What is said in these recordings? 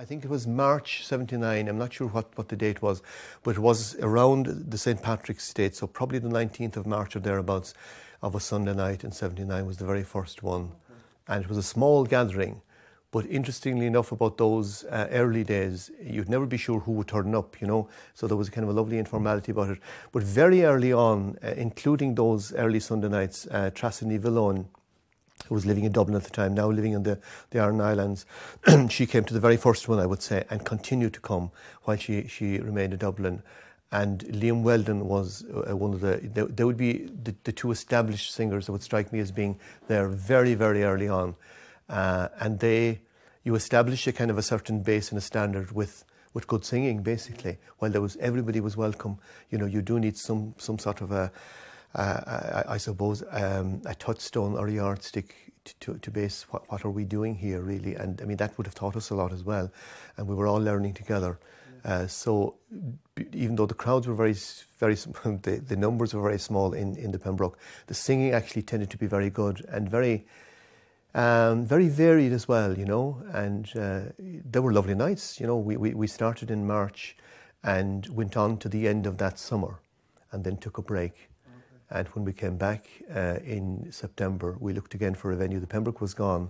I think it was March 79. I'm not sure what the date was, but it was around the St. Patrick's date, so probably the 19th of March or thereabouts of a Sunday night in 79 was the very first one. Okay. And it was a small gathering, but interestingly enough about those early days, you'd never be sure who would turn up, you know, so there was a kind of a lovely informality about it. But very early on, including those early Sunday nights, Tracini Villone, who was living in Dublin at the time, now living in the Aran Islands, she came to the very first one, I would say, and continued to come while she remained in Dublin. And Liam Weldon was one of they would be the two established singers that would strike me as being there very, very early on. And you establish a kind of a certain base and a standard with good singing, basically. While everybody was welcome, you know, you do need some sort of I suppose, a touchstone or a yardstick to base what are we doing here, really. And I mean, that would have taught us a lot as well. And we were all learning together. So even though the crowds were very, very, the numbers were very small in the Pembroke, the singing actually tended to be very good and very varied as well, you know. And there were lovely nights. You know, we started in March and went on to the end of that summer and then took a break. And when we came back in September, we looked again for a venue. The Pembroke was gone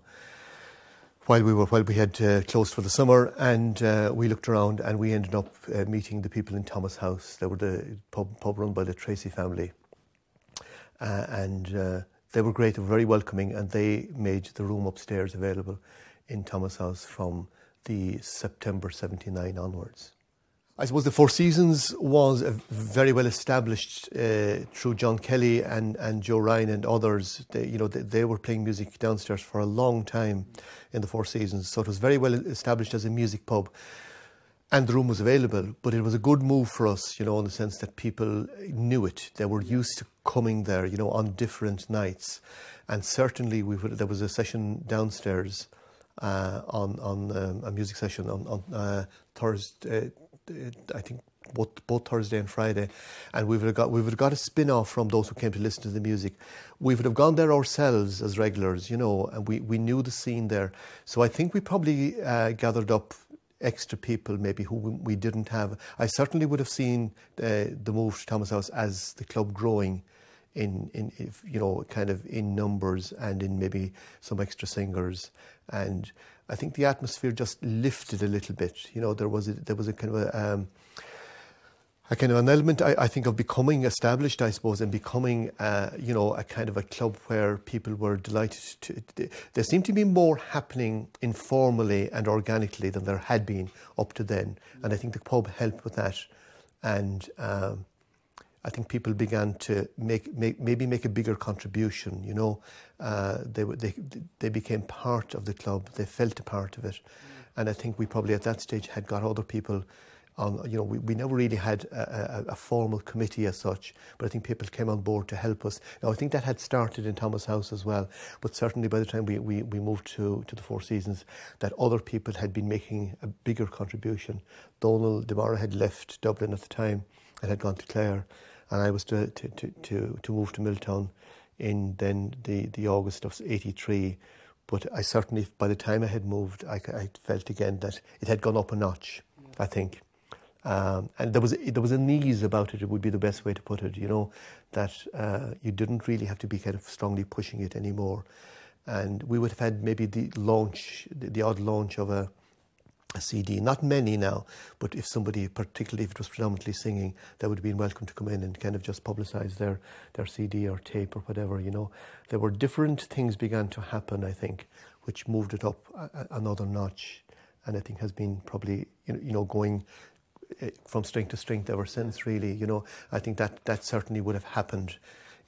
while we had closed for the summer, and we looked around and we ended up meeting the people in Thomas House. They were the pub run by the Tracy family, and they were great. They were very welcoming, and they made the room upstairs available in Thomas House from the September 79 onwards. I suppose the Four Seasons was a very well established through John Kelly and Joe Ryan and others. They were playing music downstairs for a long time in the Four Seasons, so it was very well established as a music pub, and the room was available. But it was a good move for us, you know, in the sense that people knew it. They were used to coming there, you know, on different nights, and certainly there was a session downstairs on a music session on Thursday. I think both Thursday and Friday, and we would have got a spin-off from those who came to listen to the music. We would have gone there ourselves as regulars, you know, and we knew the scene there. So I think we probably gathered up extra people maybe who we didn't have. I certainly would have seen the move to Thomas House as the club growing in you know, kind of in numbers and in maybe some extra singers. And I think the atmosphere just lifted a little bit. You know, there was a kind of an element, I think, of becoming established, I suppose, and becoming, you know, a kind of a club where people were delighted to. There seemed to be more happening informally and organically than there had been up to then, and I think the pub helped with that. And I think people began to make a bigger contribution. You know, they became part of the club. They felt a part of it, and I think we probably at that stage had got other people on. You know, we never really had a formal committee as such, but I think people came on board to help us. Now I think that had started in Thomas House as well, but certainly by the time we moved to the Four Seasons, that other people had been making a bigger contribution. Donal DeMara had left Dublin at the time and had gone to Clare. And I was to move to Milltown in then the August of '83. But I certainly, by the time I had moved, I felt again that it had gone up a notch, I think. And there was an ease about it. It would be the best way to put it. You know, that you didn't really have to be kind of strongly pushing it anymore. And we would have had maybe the odd launch of a CD, not many now, but if somebody, particularly if it was predominantly singing, that would have been welcome to come in and kind of just publicise their CD or tape or whatever, you know. There were different things began to happen, I think, which moved it up another notch, and I think has been probably, you know, going from strength to strength ever since, really, you know. I think that certainly would have happened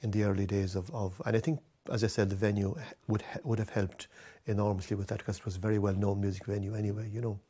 in the early days of and I think, as I said, the venue would have helped enormously with that, because it was a very well-known music venue anyway, you know.